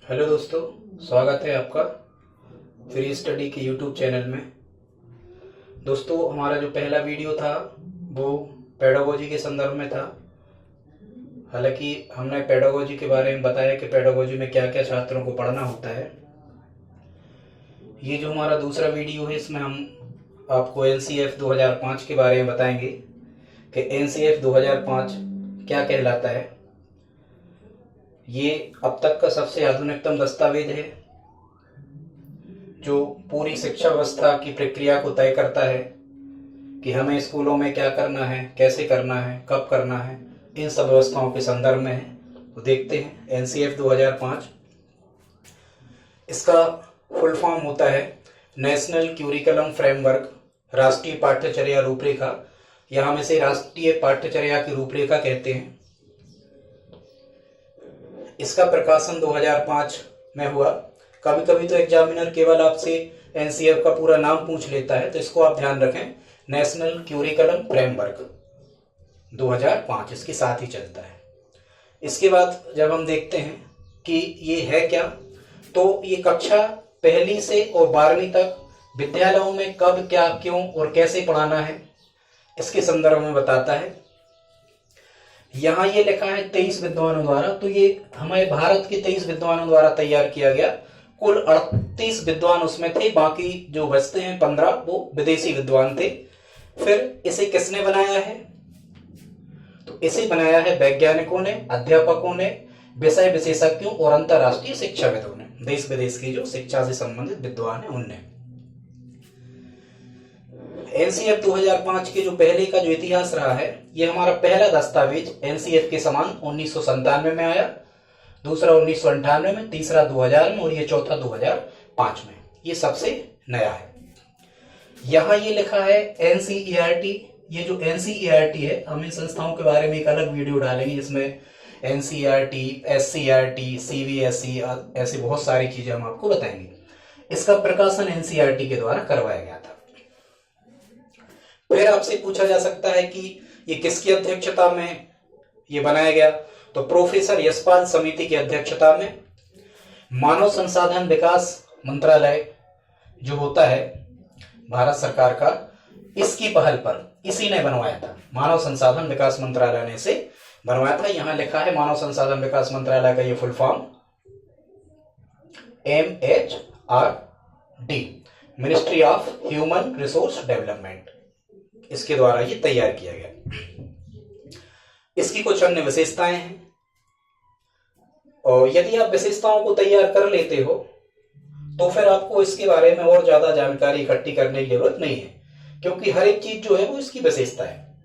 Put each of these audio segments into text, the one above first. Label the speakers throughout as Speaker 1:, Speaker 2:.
Speaker 1: Hello दोस्तों, स्वागत है आपका फ्री स्टडी के यूट्यूब चैनल में। दोस्तों, हमारा जो पहला वीडियो था वो पेडागोजी के संदर्भ में था। हालांकि हमने पेडागोजी के बारे में बताया कि पेडागोजी में क्या क्या छात्रों को पढ़ना होता है। ये जो हमारा दूसरा वीडियो है इसमें हम आपको एनसीएफ 2005 के बारे में बताएंगे कि एनसीएफ 2005 क्या कहलाता है। ये अब तक का सबसे आधुनिकतम दस्तावेज है जो पूरी शिक्षा व्यवस्था की प्रक्रिया को तय करता है कि हमें स्कूलों में क्या करना है, कैसे करना है, कब करना है, इन सब व्यवस्थाओं के संदर्भ में है। तो देखते हैं एनसीएफ 2005। इसका फुल फॉर्म होता है नेशनल क्यूरिकुलम फ्रेमवर्क, राष्ट्रीय पाठ्यचर्या रूपरेखा, या हम इसे राष्ट्रीय पाठ्यचर्या की रूपरेखा कहते हैं। इसका प्रकाशन 2005 में हुआ। कभी कभी तो एग्जामिनर केवल आपसे एनसीएफ का पूरा नाम पूछ लेता है, तो इसको आप ध्यान रखें, नेशनल क्यूरिकुलम फ्रेमवर्क 2005 इसके साथ ही चलता है। इसके बाद जब हम देखते हैं कि ये है क्या, तो ये कक्षा पहली से और 12वीं तक विद्यालयों में कब, क्या, क्यों और कैसे पढ़ाना है, इसके संदर्भ में बताता है। यहाँ ये लिखा है 23 विद्वानों द्वारा, तो ये हमारे भारत के 23 विद्वानों द्वारा तैयार किया गया। कुल 38 विद्वान उसमें थे, बाकी जो बचते हैं 15 वो विदेशी विद्वान थे। फिर इसे किसने बनाया है? तो इसे बनाया है वैज्ञानिकों ने, अध्यापकों ने, विषय विशेषज्ञों और अंतर्राष्ट्रीय शिक्षाविदों ने। देश विदेश के जो शिक्षा से संबंधित विद्वान है उनने। एनसीएफ 2005 के जो पहले का जो इतिहास रहा है, ये हमारा पहला दस्तावेज एनसीएफ के समान 1997 में आया, दूसरा 1998 में, तीसरा 2000 में और ये चौथा 2005 में। ये सबसे नया है। यहाँ ये लिखा है एनसीईआरटी। ये जो एनसीईआरटी है, हम इन संस्थाओं के बारे में एक अलग वीडियो डालेंगे जिसमें एनसीईआरटी, एससीईआरटी, सीबीएसई, ऐसे बहुत सारी चीजें हम आपको बताएंगे। इसका प्रकाशन एनसीईआरटी के द्वारा करवाया गया था। फिर आपसे पूछा जा सकता है कि ये किसकी अध्यक्षता में ये बनाया गया, तो प्रोफेसर यशपाल समिति की अध्यक्षता में। मानव संसाधन विकास मंत्रालय जो होता है भारत सरकार का, इसकी पहल पर इसी ने बनवाया था। मानव संसाधन विकास मंत्रालय ने इसे बनवाया था। यहां लिखा है मानव संसाधन विकास मंत्रालय का ये full form MHRD, ministry of human resource development, इसके द्वारा ये तैयार किया गया। इसकी कुछ अन्य विशेषताएं हैं, और यदि आप विशेषताओं को तैयार कर लेते हो तो फिर आपको इसके बारे में और ज्यादा जानकारी इकट्ठी करने की जरूरत नहीं है, क्योंकि हर एक चीज जो है वो इसकी विशेषता है।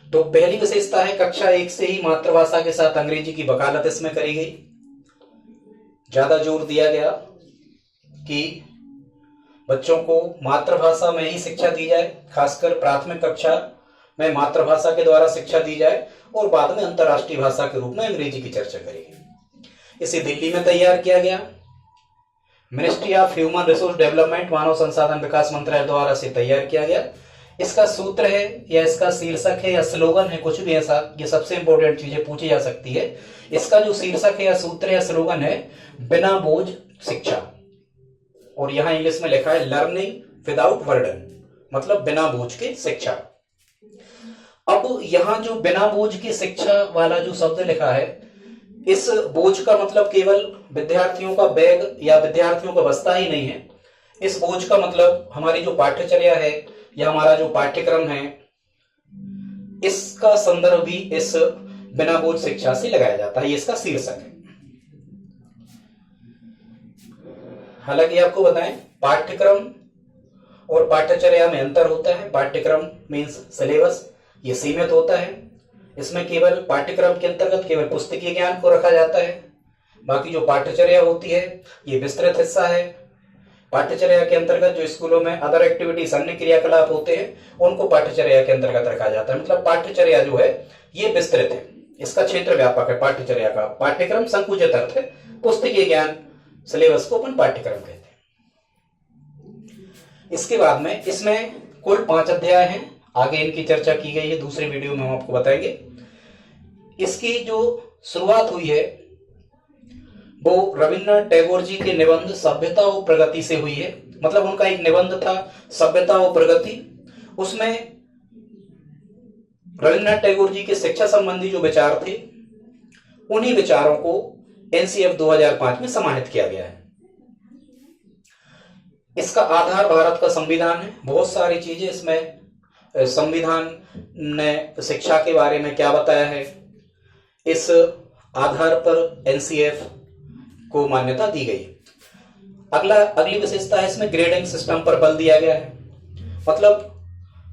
Speaker 1: तो पहली विशेषता है कक्षा 1 से ही मातृभाषा के साथ अंग्रेजी की वकालत इसमें करी गई। ज्यादा जोर दिया गया कि बच्चों को मातृभाषा में ही शिक्षा दी जाए, खासकर प्राथमिक कक्षा में मातृभाषा के द्वारा शिक्षा दी जाए और बाद में अंतर्राष्ट्रीय भाषा के रूप में अंग्रेजी की चर्चा करेगी। इसे दिल्ली में तैयार किया गया। Ministry of human resource development, मानव संसाधन विकास मंत्रालय द्वारा से तैयार किया गया। इसका सूत्र है या इसका शीर्षक है या स्लोगन है, कुछ भी ऐसा, ये सबसे इंपॉर्टेंट चीजें पूछी जा सकती है। इसका जो शीर्षक है या सूत्र या स्लोगन है, बिना बोझ शिक्षा, और यहां इंग्लिश में लिखा है लर्निंग विदाउट बर्डन, मतलब बिना बोझ की शिक्षा। अब यहां जो बिना बोझ की शिक्षा वाला जो शब्द लिखा है, इस बोझ का मतलब केवल विद्यार्थियों का बैग या विद्यार्थियों का बस्ता ही नहीं है। इस बोझ का मतलब हमारी जो पाठ्यचर्या है या हमारा जो पाठ्यक्रम है, इसका संदर्भ भी इस बिना बोझ शिक्षा से लगाया जाता है। ये इसका शीर्षक है। हालांकि आपको बताएं, पाठ्यक्रम और पाठ्यचर्या में अंतर होता है। पाठ्यक्रम मीन्स सिलेबस, ये सीमित होता है। इसमें केवल पाठ्यक्रम के अंतर्गत केवल पुस्तकीय ज्ञान को रखा जाता है। बाकी जो पाठ्यचर्या होती है ये विस्तृत हिस्सा है। पाठ्यचर्या के अंतर्गत जो स्कूलों में अदर एक्टिविटीज, अन्य क्रियाकलाप होते हैं, उनको पाठ्यचर्या के अंतर्गत रखा जाता है। मतलब पाठ्यचर्या जो है ये विस्तृत है, इसका क्षेत्र व्यापक है पाठ्यचर्या का। पाठ्यक्रम संकुचित अर्थ है, पुस्तकीय ज्ञान सिलेबस को अपन पाठ्यक्रम कहते हैं। इसके बाद में इसमें कुल 5 अध्याय हैं। आगे इनकी चर्चा की गई है, दूसरे वीडियो में हम आपको बताएंगे। इसकी जो शुरुआत हुई है वो रविन्द्रनाथ टैगोर जी के निबंध सभ्यता और प्रगति से हुई है। मतलब उनका एक निबंध था सभ्यता और प्रगति, उसमें रविन्द्रनाथ टैगोर जी के शिक्षा संबंधी जो विचार थे उन्हीं विचारों को एनसीएफ 2005 में समाहित किया गया है। इसका आधार भारत का संविधान है। बहुत सारी चीजें इसमें, संविधान ने शिक्षा के बारे में क्या बताया है, इस आधार पर एनसीएफ को मान्यता दी गई। अगली विशेषता है इसमें ग्रेडिंग सिस्टम पर बल दिया गया है। मतलब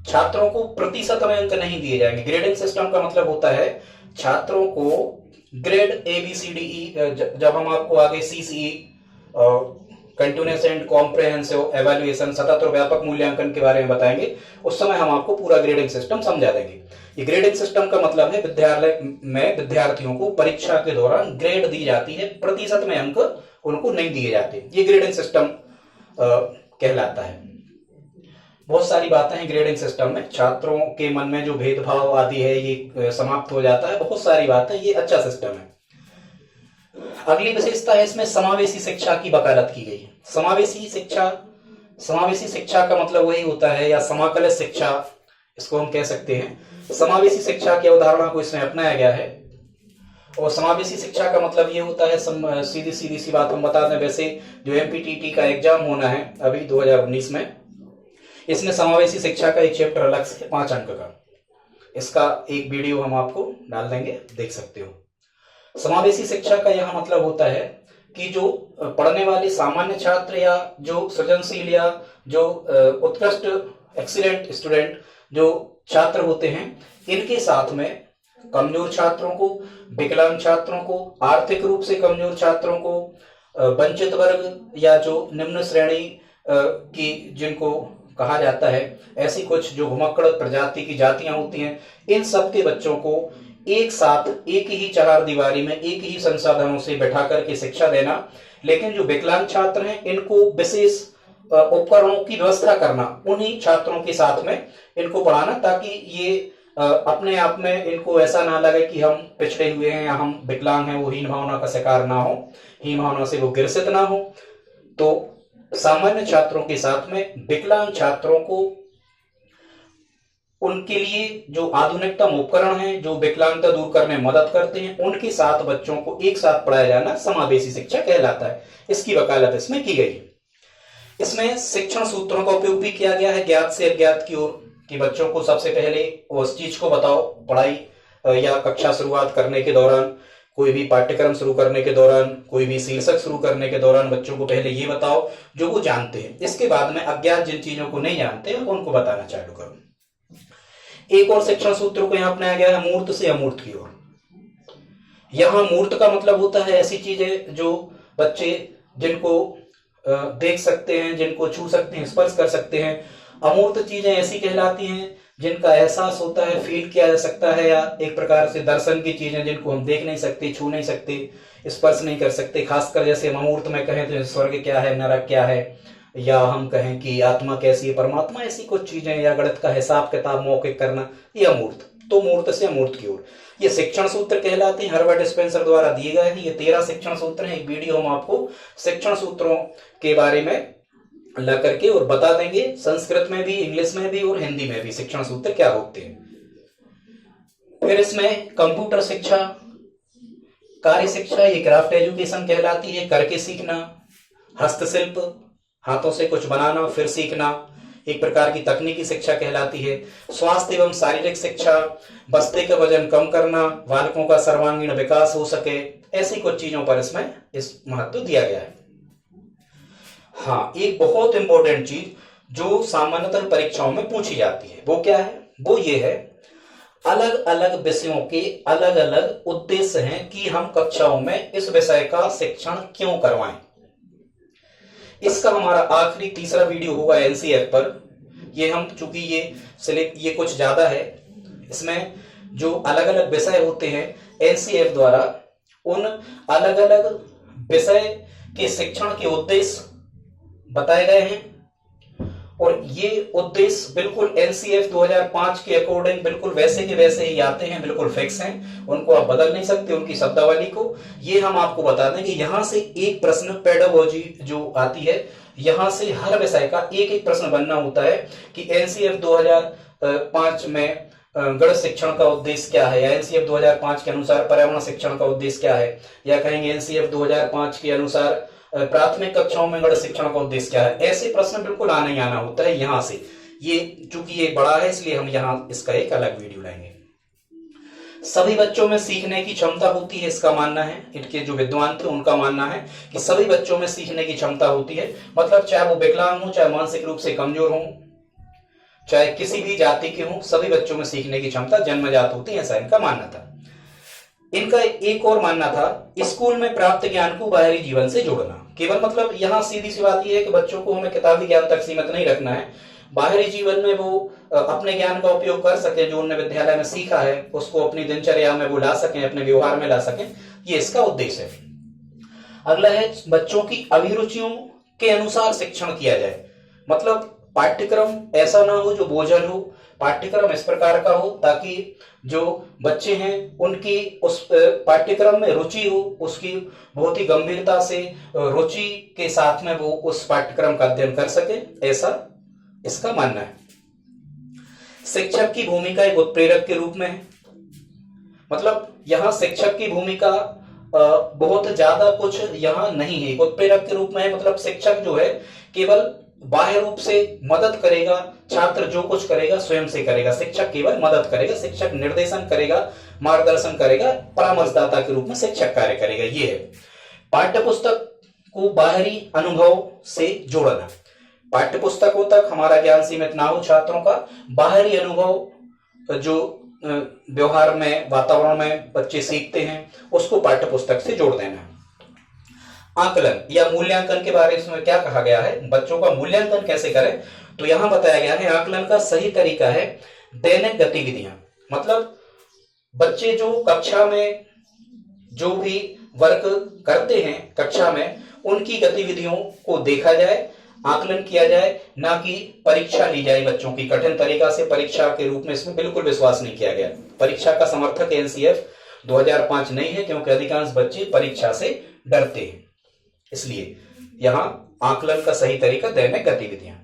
Speaker 1: छात्रों को प्रतिशत में अंक नहीं दिए जाएंगे। ग्रेडिंग सिस्टम का मतलब होता है छात्रों को ग्रेड ABCDE, जब हम आपको आगे CCE continuous and comprehensive evaluation सतत और व्यापक मूल्यांकन के बारे में बताएंगे, उस समय हम आपको पूरा ग्रेडिंग सिस्टम समझा देंगे। ये ग्रेडिंग सिस्टम का मतलब है विद्यालय में विद्यार्थियों को परीक्षा के दौरान ग्रेड दी जाती है, प्रतिशत में अंक उनको नहीं दिए जाते। ये ग्रेडिंग सिस्टम कहलाता है। बहुत सारी बातें हैं ग्रेडिंग सिस्टम में, छात्रों के मन में जो भेदभाव आदि है ये समाप्त हो जाता है। बहुत सारी बातें, ये अच्छा सिस्टम है। अगली विशेषता है इसमें समावेशी शिक्षा की वकालत की गई है। समावेशी शिक्षा का मतलब वही होता है, या समाकलित शिक्षा इसको हम कह सकते हैं। समावेशी शिक्षा की अवधारणा को इसमें अपनाया गया है। और समावेशी शिक्षा का मतलब ये होता है, सीधी सी बात हम बता दें, वैसे जो MPTT का एग्जाम होना है अभी 2019 में, इसमें समावेशी शिक्षा का एक चैप्टर अलग से 5 अंक का, इसका एक वीडियो हम आपको डाल देंगे, देख सकते हो। समावेशी शिक्षा का यह मतलब होता है कि जो पढ़ने वाले सामान्य छात्र या जो सृजनशील या जो उत्कृष्ट एक्सीलेंट स्टूडेंट जो छात्र होते हैं, इनके साथ में कमजोर छात्रों को, विकलांग छात्रों को, आर्थिक रूप से कमजोर छात्रों को, वंचित वर्ग या जो निम्न श्रेणी की जिनको कहा जाता है, ऐसी कुछ जो घुमक्कड़ प्रजाति की जातियां होती हैं, इन सब के बच्चों को एक साथ एक ही चार दीवारी में एक ही संसाधनों से बैठा करके शिक्षा देना। लेकिन जो विकलांग छात्र हैं इनको विशेष उपकरणों की व्यवस्था करना, उन्हीं छात्रों के साथ में इनको पढ़ाना, ताकि ये अपने आप में इनको ऐसा ना लगे कि हम पिछड़े हुए हैं या हम विकलांग हैं, वो हीन भावना का शिकार ना हो, हीन भावना से वो ग्रसित ना हो। तो सामान्य छात्रों के साथ में विकलांग छात्रों को उनके लिए जो आधुनिकतम उपकरण हैं जो विकलांगता दूर करने में मदद करते हैं, उनके साथ बच्चों को एक साथ पढ़ाया जाना समावेशी शिक्षा कहलाता है। इसकी वकालत इसमें की गई। इसमें शिक्षण सूत्रों का उपयोग भी किया गया है ज्ञात से अज्ञात की ओर, कि बच्चों को सबसे पहले उस चीज को बताओ पढ़ाई या कक्षा शुरुआत करने के दौरान, कोई भी पाठ्यक्रम शुरू करने के दौरान, कोई भी शीर्षक शुरू करने के दौरान बच्चों को पहले ये बताओ जो वो जानते हैं। इसके बाद में अज्ञात जिन चीजों को नहीं जानते उनको बताना चालू करो। एक और शिक्षण सूत्र को यहाँ अपनाया गया है मूर्त से अमूर्त की ओर। यहाँ मूर्त का मतलब होता है ऐसी चीजें जो बच्चे जिनको देख सकते हैं, जिनको छू सकते हैं, स्पर्श कर सकते हैं। अमूर्त चीजें ऐसी कहलाती हैं जिनका एहसास होता है, फील किया जा सकता है, या एक प्रकार से दर्शन की चीजें जिनको हम देख नहीं सकते, छू नहीं सकते, स्पर्श नहीं कर सकते। खासकर जैसे हम अमूर्त में कहें तो स्वर्ग क्या है, नरक क्या है, या हम कहें कि आत्मा कैसी है, परमात्मा, ऐसी कुछ चीजें, या गणित का हिसाब किताब मौखिक करना, ये अमूर्त। तो मूर्त से अमूर्त की ओर ये शिक्षण सूत्र कहलाते हैं, हर्बर्ट स्पेंसर द्वारा दिए गए हैं। ये 13 शिक्षण सूत्र हैं। एक वीडियो हम आपको शिक्षण सूत्रों के बारे में ला करके और बता देंगे, संस्कृत में भी, इंग्लिश में भी और हिंदी में भी शिक्षण सूत्र क्या होते हैं। फिर इसमें कंप्यूटर शिक्षा, कार्य शिक्षा, ये क्राफ्ट एजुकेशन कहलाती है, करके सीखना, हस्तशिल्प, हाथों से कुछ बनाना फिर सीखना, एक प्रकार की तकनीकी शिक्षा कहलाती है। स्वास्थ्य एवं शारीरिक शिक्षा, बस्ते का वजन कम करना, बालकों का सर्वांगीण विकास हो सके, ऐसी कुछ चीजों पर इसमें इस महत्व दिया गया है। हाँ, एक बहुत इंपॉर्टेंट चीज जो सामान्यतः परीक्षाओं में पूछी जाती है वो क्या है, वो ये है अलग अलग विषयों के अलग अलग उद्देश्य हैं कि हम कक्षाओं में इस विषय का शिक्षण क्यों करवाएं। इसका हमारा आखिरी तीसरा वीडियो होगा एनसीएफ पर। ये हम चूंकि ये कुछ ज्यादा है, इसमें जो अलग अलग विषय होते हैं एनसीएफ द्वारा उन अलग अलग विषय के शिक्षण के उद्देश्य बताए गए हैं और ये उद्देश्य बिल्कुल एनसीएफ 2005 के अकॉर्डिंग बिल्कुल वैसे के वैसे ही आते हैं, बिल्कुल फिक्स हैं, उनको आप बदल नहीं सकते उनकी शब्दावली को। ये हम आपको बता दें कि यहां से एक प्रश्न पेडागोजी जो आती है, यहां से हर विषय का एक एक प्रश्न बनना होता है कि एनसीएफ 2005 में गणित शिक्षण का उद्देश्य क्या है, या एनसीएफ 2005 के अनुसार पर्यावरण शिक्षण का उद्देश्य क्या है, या कहेंगे एनसीएफ 2005 के अनुसार प्राथमिक कक्षाओं में गणित शिक्षण का उद्देश्य क्या है। ऐसे प्रश्न बिल्कुल आना ही आना होता है यहां से। ये चूंकि ये बड़ा है इसलिए हम यहाँ इसका एक अलग वीडियो लाएंगे। सभी बच्चों में सीखने की क्षमता होती है, इसका मानना है, इनके जो विद्वान थे उनका मानना है कि सभी बच्चों में सीखने की क्षमता होती है। मतलब चाहे वो विकलांग हो, चाहे मानसिक रूप से कमजोर हो, चाहे किसी भी जाति के हों, सभी बच्चों में सीखने की क्षमता जन्मजात होती है, ऐसा इनका मानना था। इनका एक और मानना था स्कूल में प्राप्त ज्ञान को बाहरी जीवन से जोड़ना। केवल मतलब यहाँ सीधी सी बात यह है कि बच्चों को हमें किताबी ज्ञान तक सीमित नहीं रखना है, बाहरी जीवन में वो अपने ज्ञान का उपयोग कर सके, जो उन्होंने विद्यालय में सीखा है उसको अपनी दिनचर्या में वो ला सकें, अपने व्यवहार में ला सकें, ये इसका उद्देश्य है। अगला है बच्चों की अभिरुचियों के अनुसार शिक्षण किया जाए। मतलब पाठ्यक्रम ऐसा ना हो जो बोझल हो, पाठ्यक्रम इस प्रकार का हो ताकि जो बच्चे हैं उनकी उस पाठ्यक्रम में रुचि हो, उसकी बहुत ही गंभीरता से रुचि के साथ में वो उस पाठ्यक्रम का अध्ययन कर सके, ऐसा इसका मानना है। शिक्षक की भूमिका एक उत्प्रेरक के रूप में है। मतलब यहाँ शिक्षक की भूमिका बहुत ज्यादा कुछ यहाँ नहीं है, उत्प्रेरक के रूप में है। मतलब शिक्षक जो है केवल बाह्य रूप से मदद करेगा, छात्र जो कुछ करेगा स्वयं से करेगा, शिक्षक केवल मदद करेगा, शिक्षक निर्देशन करेगा, मार्गदर्शन करेगा, परामर्शदाता के रूप में शिक्षक कार्य करेगा। ये है पाठ्यपुस्तक को बाहरी अनुभव से जोड़ना। पाठ्यपुस्तकों तक हमारा ज्ञान सीमित ना हो, छात्रों का बाहरी अनुभव जो व्यवहार में, वातावरण में बच्चे सीखते हैं उसको पाठ्यपुस्तक से जोड़ देना। आकलन या मूल्यांकन के बारे में क्या कहा गया है, बच्चों का मूल्यांकन कैसे करें, तो यहां बताया गया है आकलन का सही तरीका है दैनिक गतिविधियां। मतलब बच्चे जो कक्षा में जो भी वर्क करते हैं कक्षा में, उनकी गतिविधियों को देखा जाए, आकलन किया जाए, ना कि परीक्षा ली जाए बच्चों की कठिन तरीका से। परीक्षा के रूप में इसमें बिल्कुल विश्वास नहीं किया गया। परीक्षा का समर्थक एनसीएफ 2005 नहीं है, क्योंकि अधिकांश बच्चे परीक्षा से डरते हैं, इसलिए यहां आकलन का सही तरीका दैनिक गतिविधियां।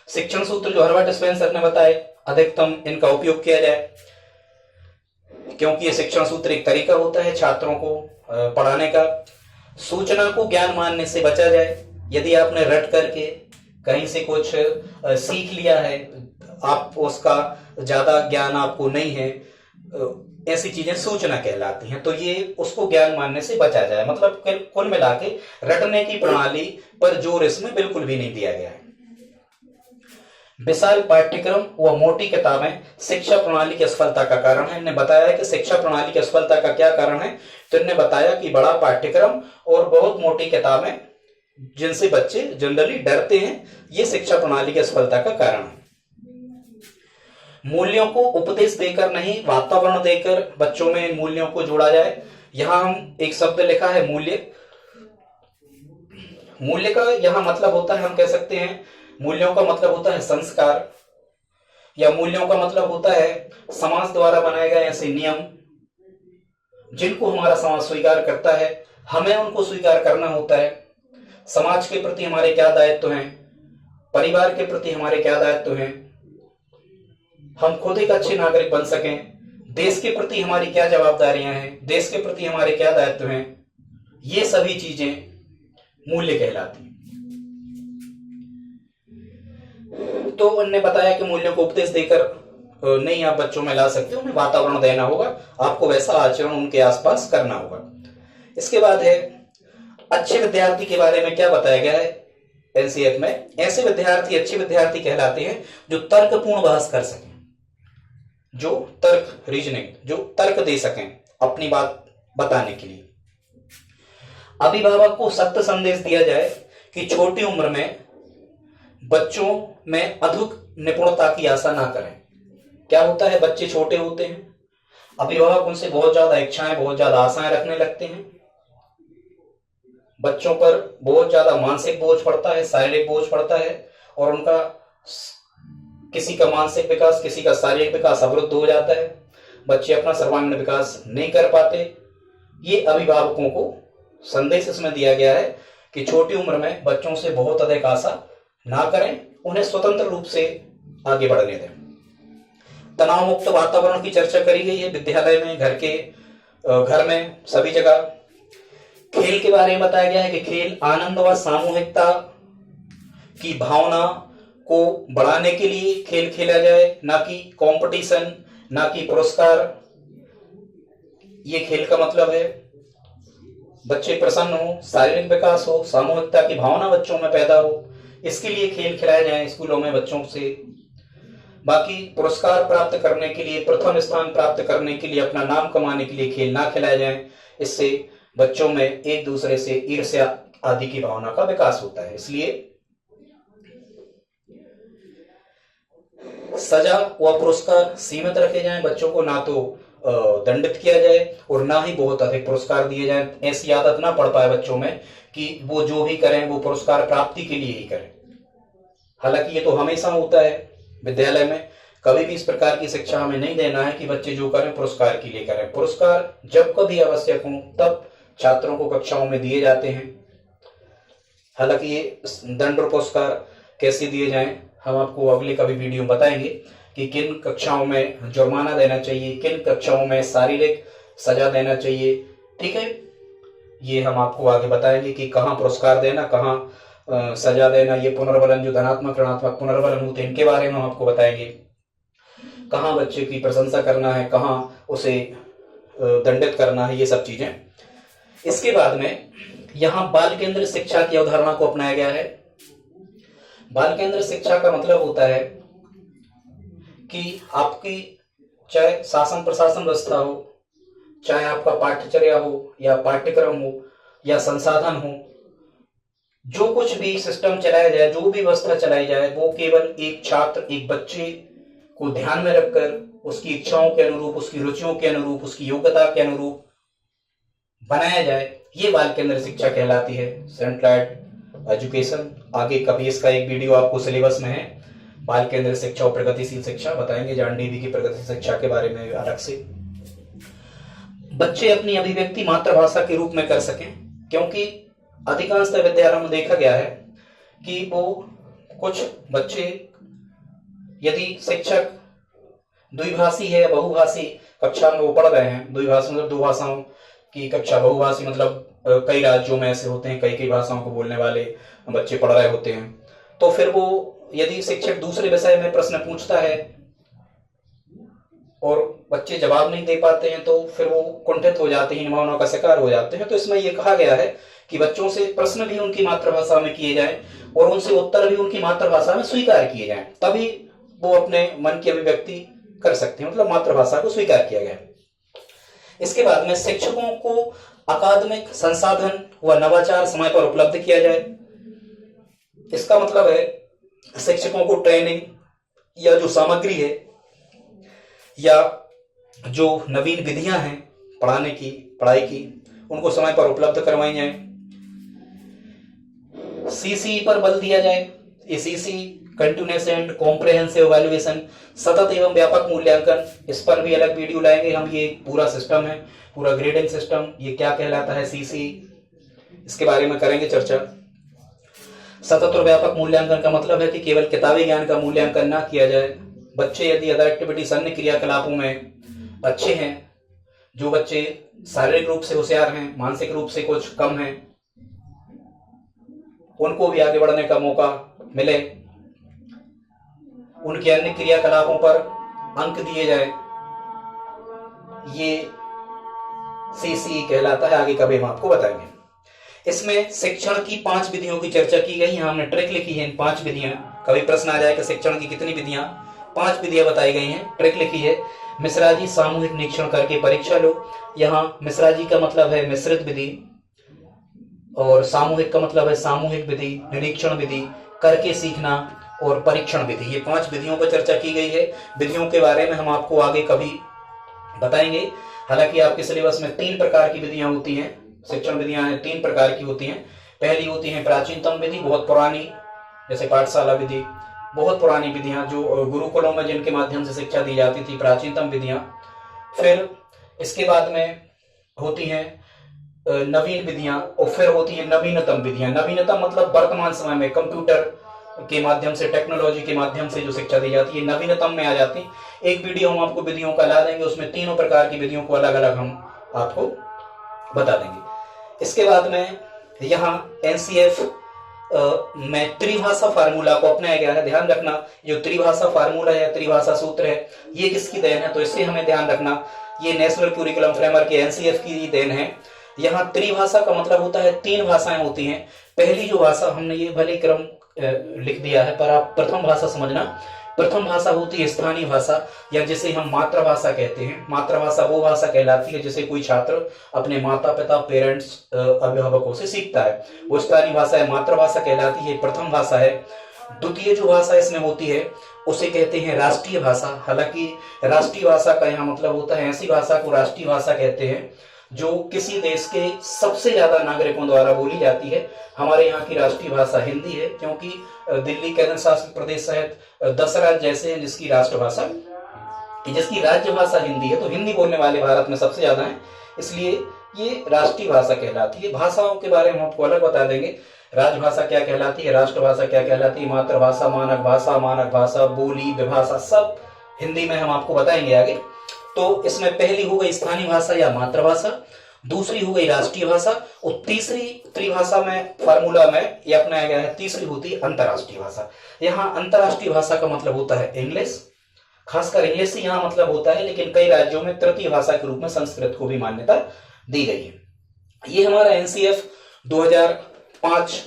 Speaker 1: शिक्षण सूत्र जो हर्बर्ट स्पेंसर ने बताए, अधिकतम इनका उपयोग किया जाए, क्योंकि ये शिक्षण सूत्र एक तरीका होता है छात्रों को पढ़ाने का। सूचना को ज्ञान मानने से बचा जाए। यदि आपने रट करके कहीं से कुछ सीख लिया है, आप उसका ज्यादा ज्ञान आपको नहीं है, ऐसी चीजें सूचना कहलाती हैं, तो ये उसको ज्ञान मानने से बचा जाए। मतलब कुल मिला के रटने की प्रणाली पर जोर इसमें बिल्कुल भी नहीं दिया गया है। विशाल पाठ्यक्रम व मोटी किताबें शिक्षा प्रणाली की असफलता का कारण है। इन्होंने बताया है कि शिक्षा प्रणाली की असफलता का क्या कारण है, तो इन्होंने बताया कि बड़ा पाठ्यक्रम और बहुत मोटी किताबें जिनसे बच्चे जनरली डरते हैं, ये शिक्षा प्रणाली की असफलता का कारण है। मूल्यों को उपदेश देकर नहीं, वातावरण देकर बच्चों में इन मूल्यों को जोड़ा जाए। यहां हम एक शब्द लिखा है मूल्य। मूल्य का यहां मतलब होता है, हम कह सकते हैं मूल्यों का मतलब होता है संस्कार, या मूल्यों का मतलब होता है समाज द्वारा बनाए गए ऐसे नियम जिनको हमारा समाज स्वीकार करता है, हमें उनको स्वीकार करना होता है। समाज के प्रति हमारे क्या दायित्व हैं, परिवार के प्रति हमारे क्या दायित्व हैं, हम खुद एक अच्छे नागरिक बन सकें, देश के प्रति हमारी क्या जवाबदारियां हैं, देश के प्रति हमारे क्या दायित्व हैं, ये सभी चीजें मूल्य कहलाती हैं। तो उन्होंने बताया कि मूल्यों को उपदेश देकर नहीं आप बच्चों में ला सकते, उन्हें वातावरण देना होगा, आपको वैसा आचरण उनके आसपास करना होगा। इसके बाद है अच्छे विद्यार्थी के बारे में क्या बताया गया है एनसीएफ में। ऐसे विद्यार्थी अच्छे विद्यार्थी कहलाते हैं जो तर्कपूर्ण बहस कर सकें, जो तर्क रीजनिंग, जो तर्क दे सकें अपनी बात बताने के लिए। अभिभावक को सख्त संदेश दिया जाए कि छोटी उम्र में बच्चों में अधिक निपुणता की आशा ना करें। क्या होता है, बच्चे छोटे होते हैं, अभिभावक उनसे बहुत ज्यादा इच्छाएं, बहुत ज्यादा आशाएं रखने लगते हैं, बच्चों पर बहुत ज्यादा मानसिक बोझ पड़ता है, शारीरिक बोझ पड़ता है, और उनका किसी का मानसिक विकास, किसी का शारीरिक विकास अवरुद्ध हो जाता है, बच्चे अपना सर्वांगीण विकास नहीं कर पाते। ये अभिभावकों को संदेश इसमें दिया गया है कि छोटी उम्र में बच्चों से बहुत अधिक आशा ना करें, उन्हें स्वतंत्र रूप से आगे बढ़ने दें। तनाव मुक्त वातावरण की चर्चा करी गई है विद्यालय में, घर में, सभी जगह। खेल के बारे में बताया गया है कि खेल आनंद व सामूहिकता की भावना को बढ़ाने के लिए खेल खेला जाए, ना कि कंपटीशन, ना कि पुरस्कार। ये खेल का मतलब है बच्चे प्रसन्न हो, शारीरिक विकास हो, सामूहिकता की भावना बच्चों में पैदा हो, इसके लिए खेल खिलाए जाए स्कूलों में बच्चों से। बाकी पुरस्कार प्राप्त करने के लिए, प्रथम स्थान प्राप्त करने के लिए, अपना नाम कमाने के लिए खेल ना खिलाए जाए। इससे बच्चों में एक दूसरे से ईर्ष्या आदि की भावना का विकास होता है। इसलिए सजा व पुरस्कार सीमित रखे जाएं, बच्चों को ना तो दंडित किया जाए और ना ही बहुत अधिक पुरस्कार दिए जाएं। ऐसी आदत ना पड़ पाए बच्चों में कि वो जो भी करें वो पुरस्कार प्राप्ति के लिए ही करें। हालांकि ये तो हमेशा होता है विद्यालय में, कभी भी इस प्रकार की शिक्षा हमें नहीं देना है कि बच्चे जो करें पुरस्कार के लिए करें। पुरस्कार जब कभी आवश्यक हो तब छात्रों को कक्षाओं में दिए जाते हैं। हालांकि ये दंड और पुरस्कार कैसे दिए जाएं हम आपको अगले कभी वीडियो में बताएंगे कि किन कक्षाओं में जुर्माना देना चाहिए, किन कक्षाओं में शारीरिक सजा देना चाहिए। ठीक है, ये हम आपको आगे बताएंगे कि कहाँ पुरस्कार देना, कहाँ सजा देना। ये पुनर्बलन, जो धनात्मक ऋणात्मक पुनर्बलन होते हैं, इनके बारे में हम आपको बताएंगे। कहाँ बच्चे की प्रशंसा करना है, कहाँ उसे दंडित करना है, ये सब चीजें। इसके बाद में यहाँ बाल केंद्रित शिक्षा की अवधारणा को अपनाया गया है। बाल केंद्रित शिक्षा का मतलब होता है कि आपकी चाहे शासन प्रशासन व्यवस्था हो, चाहे आपका पाठ्यचर्या हो या पाठ्यक्रम हो या संसाधन हो, जो कुछ भी सिस्टम चलाया जाए, जो भी व्यवस्था चलाई जाए, वो केवल एक छात्र, एक बच्चे को ध्यान में रखकर उसकी इच्छाओं के अनुरूप, उसकी रुचियों के अनुरूप, उसकी योग्यता के अनुरूप बनाया जाए। ये बाल केंद्रित शिक्षा कहलाती है, सेंट्रलाइज्ड एजुकेशन। आगे कभी इसका एक वीडियो आपको सिलेबस में है, बाल केंद्रित शिक्षा और प्रगतिशील शिक्षा बताएंगे, जॉन डीवी की प्रगतिशील शिक्षा के बारे में अलग से। बच्चे अपनी अभिव्यक्ति मातृभाषा के रूप में कर सकें, क्योंकि अधिकांशतः विद्यालयों में देखा गया है कि वो कुछ बच्चे, यदि शिक्षक द्विभाषी है या बहुभाषी कक्षा में वो पढ़ रहे हैं, द्विभाषी मतलब दो भाषाओं की कक्षा, बहुभाषी मतलब कई राज्यों में ऐसे होते हैं, कई भाषाओं को बोलने वाले बच्चे पढ़ रहे होते हैं, तो फिर वो यदि शिक्षक दूसरे विषय में प्रश्न पूछता है और बच्चे जवाब नहीं दे पाते हैं तो फिर वो कुंठित हो जाते हैं, भावनाओं का शिकार हो जाते हैं। तो इसमें यह कहा गया है कि बच्चों से प्रश्न भी उनकी मातृभाषा में किए जाएं और उनसे उत्तर भी उनकी मातृभाषा में स्वीकार किए जाएं, तभी वो अपने मन की अभिव्यक्ति कर सकते हैं, मतलब मातृभाषा को स्वीकार किया गया। इसके बाद में शिक्षकों को अकादमिक संसाधन व नवाचार समय पर उपलब्ध किया जाए। इसका मतलब है शिक्षकों को ट्रेनिंग या जो सामग्री है या जो नवीन विधियां हैं पढ़ाने की, पढ़ाई की, उनको समय पर उपलब्ध करवाई जाए। सीसी पर बल दिया जाए। ये CC continuous and comprehensive evaluation, सतत एवं व्यापक मूल्यांकन, इस पर भी अलग वीडियो लाएंगे हम। ये पूरा सिस्टम है, पूरा ग्रेडिंग सिस्टम, ये क्या कहलाता है सीसी, इसके बारे में करेंगे चर्चा। सतत और व्यापक मूल्यांकन का मतलब है कि केवल किताबी ज्ञान का मूल्यांकन ना किया जाए। बच्चे यदि अदर एक्टिविटीज, अन्य क्रियाकलापों में अच्छे हैं, जो बच्चे शारीरिक रूप से होशियार हैं, मानसिक रूप से कुछ कम हैं, उनको भी आगे बढ़ने का मौका मिले, उनके अन्य क्रियाकलापों पर अंक दिए जाए, ये सीसी कहलाता है। आगे कभी हम आपको बताएंगे। इसमें शिक्षण की 5 विधियों की चर्चा की गई है, हमने ट्रिक लिखी है इन 5 विधियां। कभी प्रश्न आ जाए कि शिक्षण की कितनी विधियां, 5 विधियां बताई गई हैं, ट्रिक लिखी है। मिश्रा जी सामूहिक निरीक्षण करके परीक्षा लो। यहाँ मिश्रा जी का मतलब है मिश्रित विधि और सामूहिक का मतलब है सामूहिक विधि, निरीक्षण विधि, करके सीखना और परीक्षण विधि। ये 5 विधियों पर चर्चा की गई है। विधियों के बारे में हम आपको आगे कभी बताएंगे। हालांकि आपके सिलेबस में 3 प्रकार की विधियां होती हैं, शिक्षण विधियां 3 प्रकार की होती हैं। पहली होती है प्राचीनतम विधि, बहुत पुरानी जैसे पाठशाला विधि, बहुत पुरानी विधियां जो गुरुकुलों में जिनके माध्यम से शिक्षा दी जाती थी, प्राचीनतम विधियां। फिर इसके बाद में होती हैं नवीन विधियां, और फिर होती है नवीनतम विधियां। नवीनतम मतलब वर्तमान समय में कंप्यूटर के माध्यम से, टेक्नोलॉजी के माध्यम से जो शिक्षा दी जाती है, नवीनतम में आ जाती है। एक वीडियो हम आपको विधियों का ला देंगे, उसमें तीनों प्रकार की विधियों को अलग अलग हम आपको बता देंगे। इसके बाद में यहाँ एनसीएफ में त्रिभाषा फार्मूला को अपनाया गया है। ध्यान रखना, जो त्रिभाषा फार्मूला है, त्रिभाषा सूत्र है, ये किसकी देन है? तो इससे हमें ध्यान रखना, ये नेशनल क्यूरिकुलम फ्रेमवर्क के एनसीएफ की देन है। यहाँ त्रिभाषा का मतलब होता है तीन भाषाएं होती हैं। पहली जो भाषा, हमने ये भले क्रम लिख दिया है, पर आप प्रथम भाषा समझना। प्रथम भाषा होती है स्थानीय भाषा, या जिसे हम मातृभाषा कहते हैं। मातृभाषा वो भाषा कहलाती है जिसे कोई छात्र अपने माता पिता, पेरेंट्स, अभिभावकों से सीखता है, वो स्थानीय भाषा है, मातृभाषा कहलाती है, प्रथम भाषा है। द्वितीय जो भाषा इसमें होती है उसे कहते हैं राष्ट्रीय भाषा। हालांकि राष्ट्रीय भाषा का यहाँ मतलब होता है ऐसी भाषा को राष्ट्रीय भाषा कहते हैं जो किसी देश के सबसे ज्यादा नागरिकों द्वारा बोली जाती है। हमारे यहाँ की राष्ट्रीय भाषा हिंदी है, क्योंकि दिल्ली केंद्र शासित प्रदेश सहित 10 राज्य ऐसे हैं जिसकी राष्ट्रभाषा, जिसकी राज्य भाषा हिंदी है। तो हिंदी बोलने वाले भारत में सबसे ज्यादा हैं, इसलिए ये राष्ट्रीय भाषा कहलाती है। भाषाओं के बारे में हम आपको अलग बता देंगे, राजभाषा क्या कहलाती है, राष्ट्रभाषा क्या कहलाती है, मातृभाषा, मानक भाषा, बोली, विभाषा, सब हिंदी में हम आपको बताएंगे आगे। तो इसमें पहली हो गई स्थानीय भाषा या मातृभाषा, दूसरी हो गई राष्ट्रीय भाषा, और तीसरी त्रिभाषा में फार्मूला में यह अपनाया गया है, तीसरी होती है अंतर्राष्ट्रीय भाषा। यहाँ अंतर्राष्ट्रीय भाषा का मतलब होता है इंग्लिश, खासकर इंग्लिश ही यहाँ मतलब होता है, लेकिन कई राज्यों में तृतीय भाषा के रूप में संस्कृत को भी मान्यता दी गई है। ये हमारा एनसीएफ 2005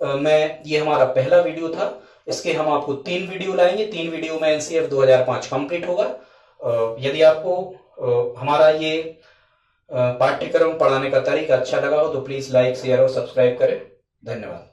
Speaker 1: में ये हमारा पहला वीडियो था। इसके हम आपको 3 वीडियो लाएंगे, 3 वीडियो में एनसीएफ 2005 कंप्लीट होगा। यदि आपको हमारा ये पाठ्यक्रम पढ़ाने का तरीका अच्छा लगा हो तो प्लीज लाइक, शेयर और सब्सक्राइब करें। धन्यवाद।